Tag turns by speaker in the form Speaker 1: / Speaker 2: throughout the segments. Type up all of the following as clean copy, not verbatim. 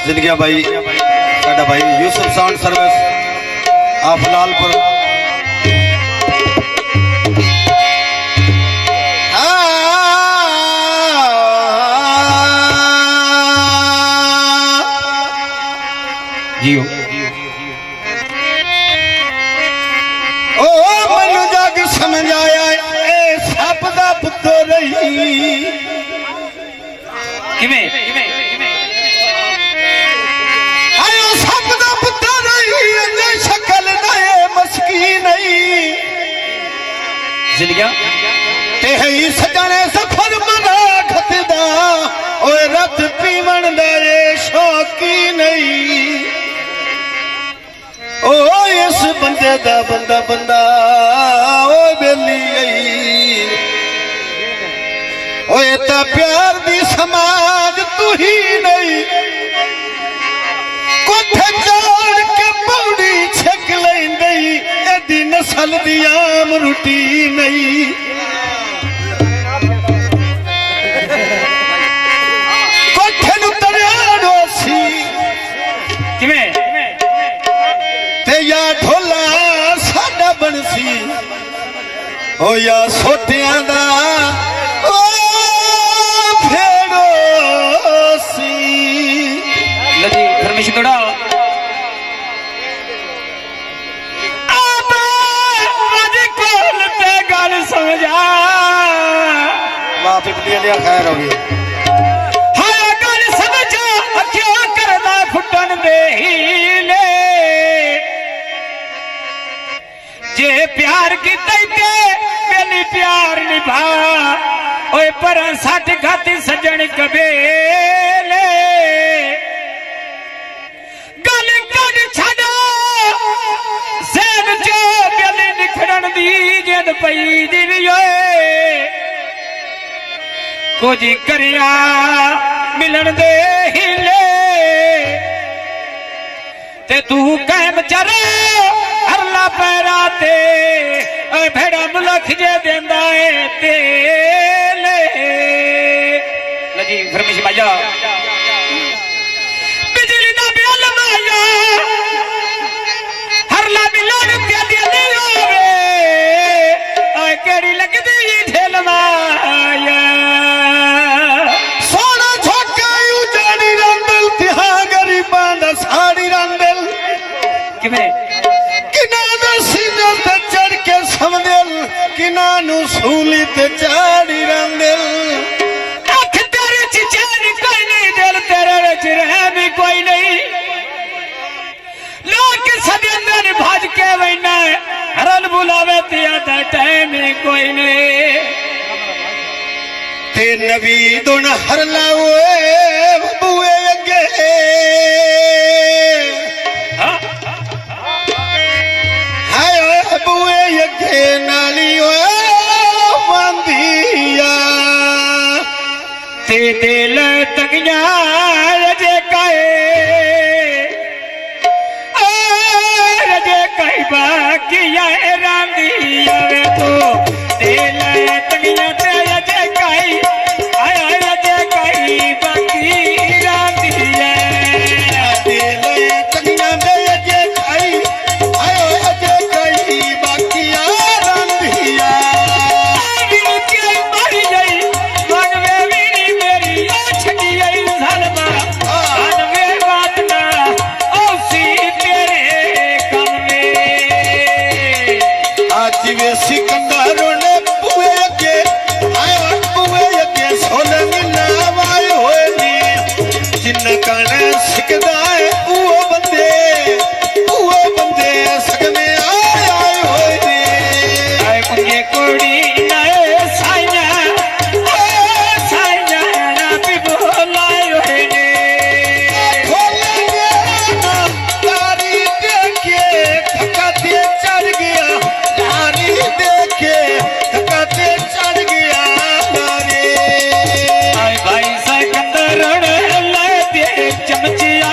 Speaker 1: जिंदगी भाई साडा भाई Yusuf sound service of Lalpur जियो ओ मनु जग समझ आया ए सप दा पुत्तो रही
Speaker 2: किवें
Speaker 1: आयो सप दा पुत्तो रही अजे शक्ल दे मस्की नहीं
Speaker 2: जिंदगी
Speaker 1: ते है सजने सफर मना खतदा ओए रत पीवण दे शौकी नहीं ओ इस बंदे दा बंदा बंदा ओ बेली आई ओए ता प्यार दी समाज तू ही नहीं कोठे चढ़ के पौड़ी छक लैंदी एदी नस्ल दी आम रुटी नहीं कोठे नु तरिया डोसी
Speaker 2: किवें
Speaker 1: या ढोला साडा बनसी ओ या सोटियां दा ओ फेड़ो सी
Speaker 2: लजी फरमाइश तोड़ा आजे कोल ते गल समझा
Speaker 1: वाह पिपली लिया खैर हो गई
Speaker 2: हाय गल समझा क्यों करदा फुटन दे हीले जे प्यार की तैते मेरी प्यार निभा ओए पर सट खाती सजन कबेले गल कद छड़ा सैन चो गली निखड़न दी जद पई दिवी ओए कुछ करिया मिलन दे हिले ते तू कैम चरे हरला पैरा ते भेड़ा मुलख जे देंदा है तेले लजी फरमाइश माया बिजली दा बिल माया हरला मिलन ते दिली होवे आए केड़ी लगदी ढेल माया
Speaker 1: सोना छोका उजाड़ी रंदल तिहा गरीबां दा साड़ी रंदल
Speaker 2: किवें
Speaker 1: किनानू सूली ते चाड़ी रंगल
Speaker 2: अख तेरे च चैन कोई नहीं दिल तेरे विच रह भी कोई नहीं लोग सब अंदर भज के वैना हरल बुलावे ते आदा टाइम कोई नहीं
Speaker 1: ते नबी दुन हरला ओए बुए अगे हाय ओए बुए अगे नाली
Speaker 2: ते दिल तगिया रजे कई बाकी रांदी आवे तो दिल तगिया ते रजे कई आया रजे कई बाकी रांदी
Speaker 1: दिल तगिया दे रजे कई आयो रजे कई बाकी रांदिया सिकंदर ने बुए अगे आयो बुए अगे सोने मिला वाय होए नी जिन कण सिकदा है वो बंदे सकने आए होए नी
Speaker 2: आए कुंजे कुड़ी नाए साइया ना भी बोलाए होए नी
Speaker 1: खोलेंगे ना तारी देखे थकाते चढ़ गया तारी देखे थकाते चढ़ गया नारे
Speaker 2: आए भाई सिकंदर ले दे चमचिया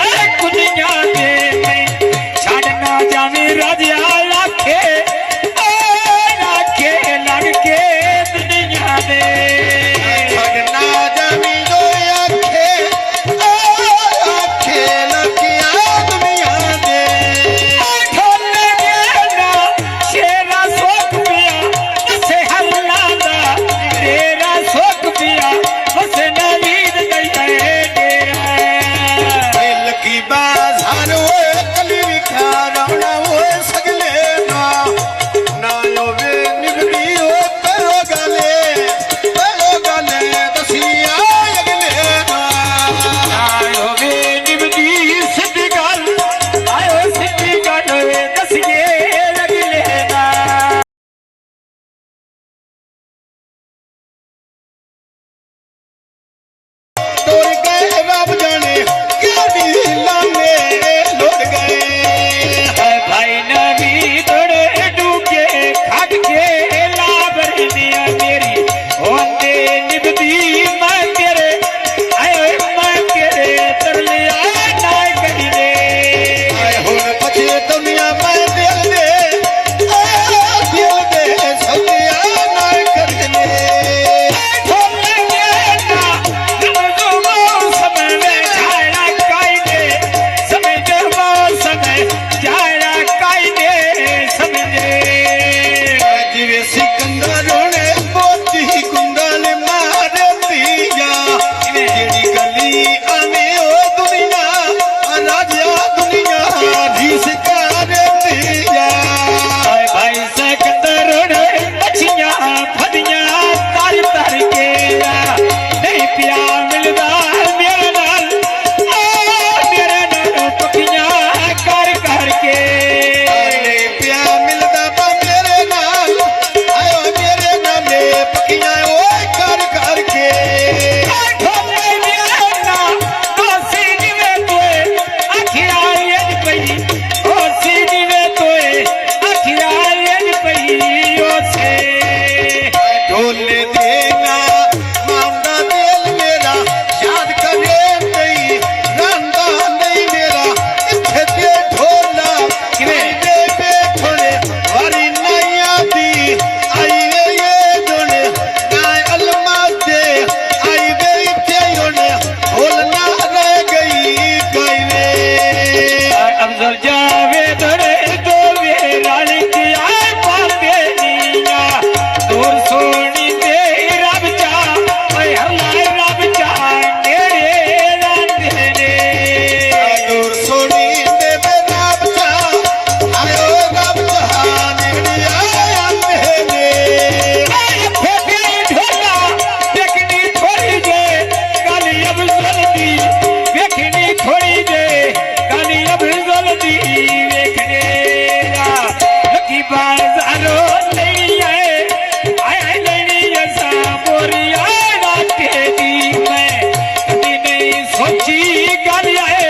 Speaker 2: गल आए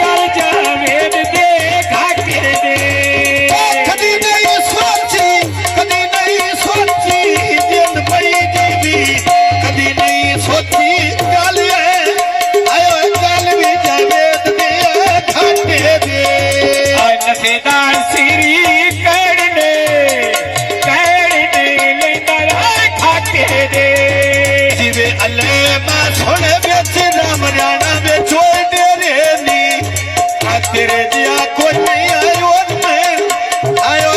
Speaker 2: गल जावेद दे घाटे दे
Speaker 1: कदी नहीं सोची जिंद पई जीवी कदी नहीं सोची गल आयो गल भी जावेद दे घाटे दे
Speaker 2: नसेदार सिरी करने लेंदा घाटे दे
Speaker 1: जिवे अल्ले मां सोने बेच राम राणा में छोड़ दे रे नी आ तेरे जिया कोई नहीं आयो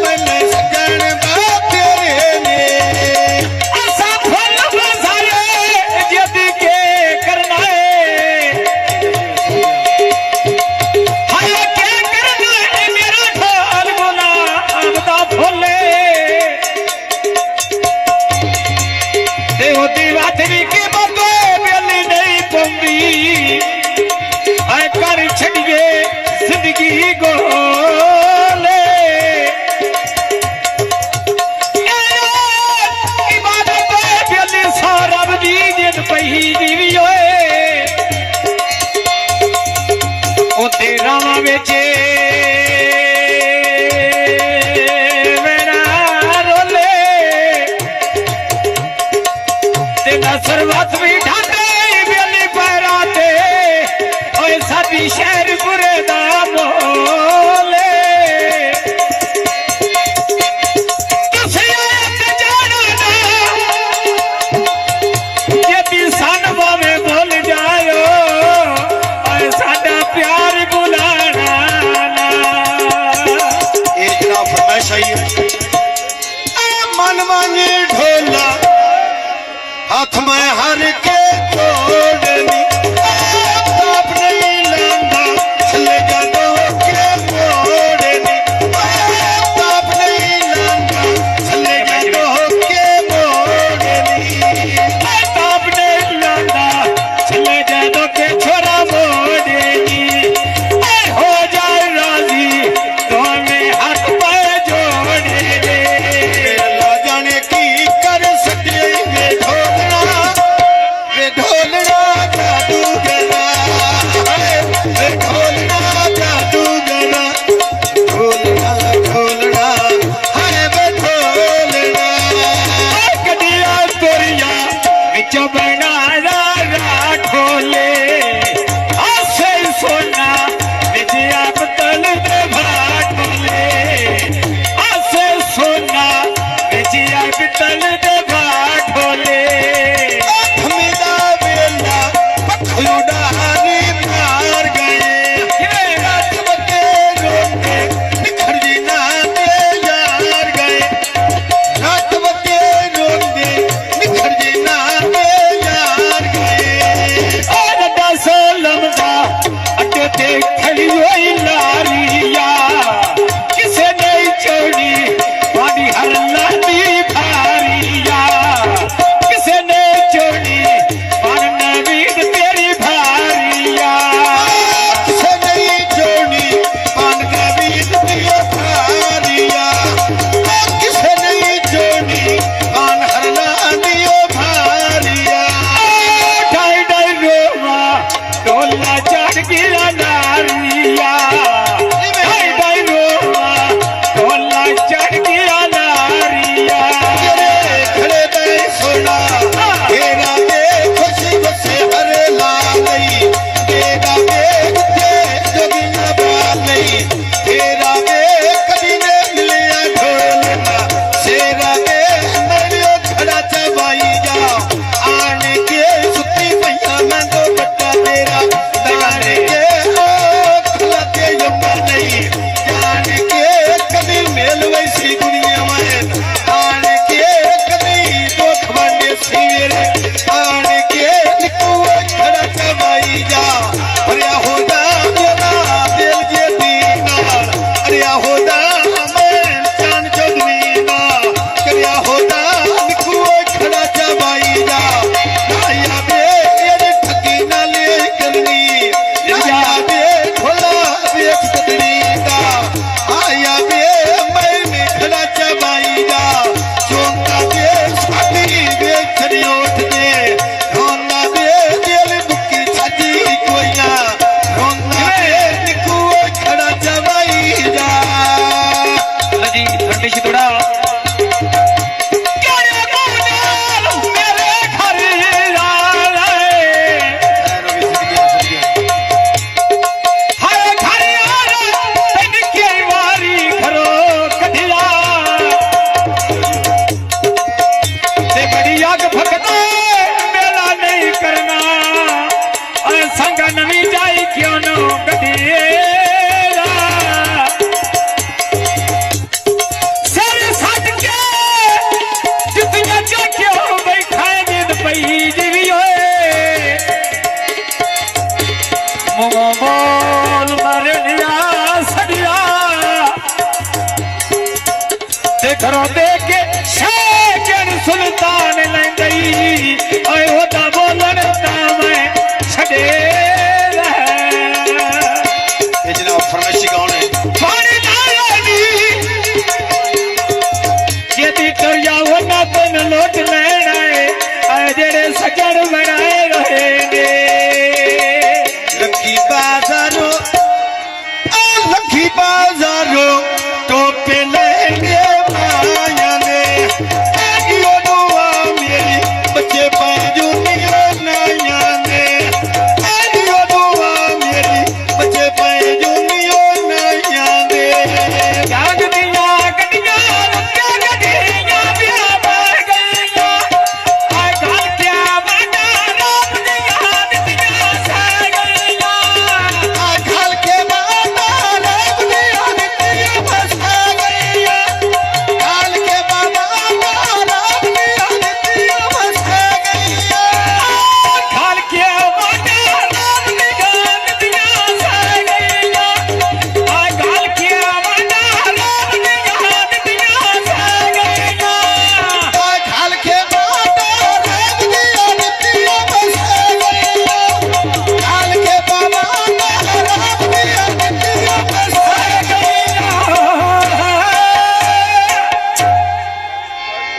Speaker 1: मैं सजन बात तेरे ने
Speaker 2: ऐसा फल बसारे जद के करना है हाय क्या करना है मेरा ढोल बोला आमदा फुले देवती वाथरी के बतो बेली नहीं पंदी आय कर छड़िए जिंदगी गोले इबादत बेली सौरभ दी जिन पही जीवी होए ओ तेरा बेचे मेरा रोले तेरा सरवत भी ढाते बेली पैराते ओए साथी शहर बुरे दा मोले तुसी आए ते जाना ना जेती सानवा में भूल जायो ओए साडा प्यार बुलाना ना
Speaker 1: ये जनाब फरमाइश आई है मन मांगे ढोला हाथ में हर के तोड़नी आप नहीं लांदा चले जानो के मोड़नी आप नहीं लांदा चले जानो के मोड़नी
Speaker 2: ताप ने लांदा चले जादो के छोरा मोड़ेगी हो जाए राजी तो में हाथ पर जोड़े दे
Speaker 1: ला जाने की कर सके वे ढोलना जादूगरा वे ढोलना जादूगरा ढोलना हाय वे ढोलना
Speaker 2: कदिया तोरिया बिच बना खोले आसे सोना बिच आप तल दे भाटोले आसे सोना बिच आप तल दे भाटोले
Speaker 1: हमेदा बेला पखलुडानी मार गए रात बके रोके निखर जी ना दे यार गए रात बके रोके निखर जी ना दे यार गए
Speaker 2: अड्डा सोलम दा अड्डे ते खड़ी होई लारिया किसे नहीं छोड़ी पानी हर लादी भारिया किसे नहीं छोड़ी पान नवीद तेरी भारिया
Speaker 1: किसे नहीं जोड़ी पान नवीद दियो भारिया किसे नहीं जोड़ी पान हरला दियो भारिया
Speaker 2: ढाई ढाई रोवा डोला चढ़ गिरा नारिया ढाई ढाई रोवा डोला चढ़ गिरा नारिया
Speaker 1: तेरे खड़े दे सोना तेरा दे खुशी बसे हरे ला गई तेरा दे ते जोगिना बाल नहीं तेरा दे कभी ने मिलिया ढोलना तेरा दे मरियो खड़ा चबाई जा आने के सुती मैया मैं तो बट्टा तेरा दाने के ओ
Speaker 2: मुंगो बोल मरनिया सड़िया ते घरों दे के शेखन सुल्तान ले गई ओए होदा बोलन ता मैं छड़े
Speaker 1: ये जनाब फरमाइशी कौन है?
Speaker 2: पानी लानी यदि तो यावना तन लोट लेना है आए जेड़े सजन बनाए रहेंगे
Speaker 1: लखी बाजारो टोपे लेंगे